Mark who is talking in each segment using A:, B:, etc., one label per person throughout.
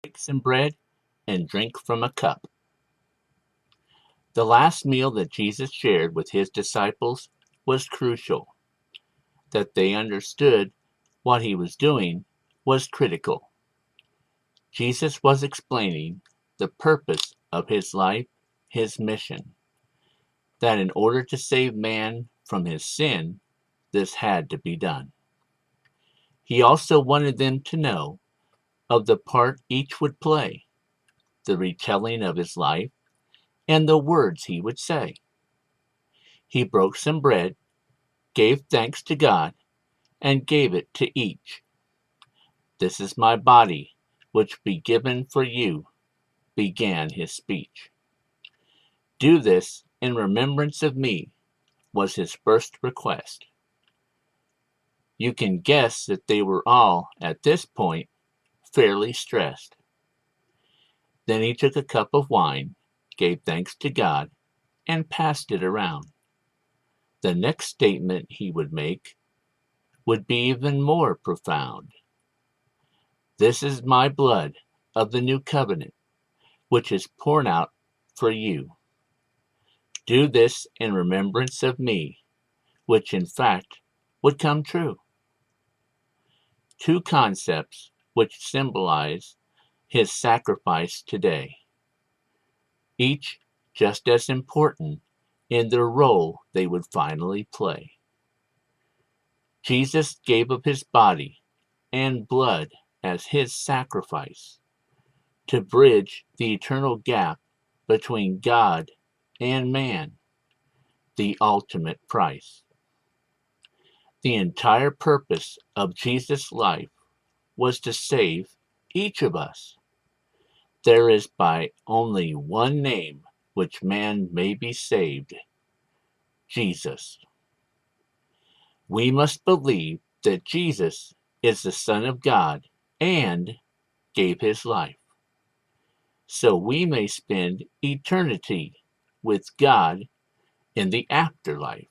A: Take some bread and drink from a cup. The last meal that Jesus shared with his disciples was crucial. That they understood what he was doing was critical. Jesus was explaining the purpose of his life, his mission, that in order to save man from his sin, this had to be done. He also wanted them to know of the part each would play, the retelling of his life, and the words he would say. He broke some bread, gave thanks to God, and gave it to each. "This is my body, which be given for you," began his speech. "Do this in remembrance of me," was his first request. You can guess that they were all, at this point, fairly stressed. Then he took a cup of wine, gave thanks to God, and passed it around. The next statement he would make would be even more profound. "This is my blood of the new covenant, which is poured out for you. Do this in remembrance of me," which in fact would come true. Two concepts which symbolize his sacrifice today, each just as important in their role they would finally play. Jesus gave up his body and blood as his sacrifice to bridge the eternal gap between God and man, the ultimate price. The entire purpose of Jesus' life was to save each of us. There is by only one name which man may be saved: Jesus. We must believe that Jesus is the Son of God and gave his life, so we may spend eternity with God in the afterlife.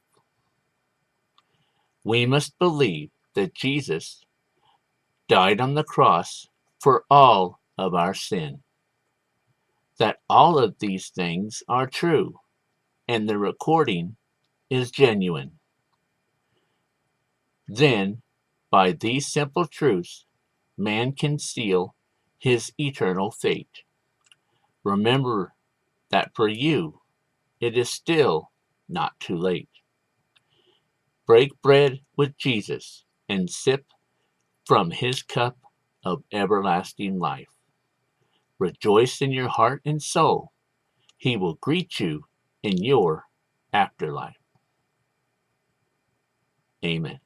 A: We must believe that Jesus died on the cross for all of our sin, that all of these things are true, and the recording is genuine. Then, by these simple truths, man can seal his eternal fate. Remember that for you, it is still not too late. Break bread with Jesus and sip from his cup of everlasting life. Rejoice in your heart and soul. He will greet you in your afterlife. Amen.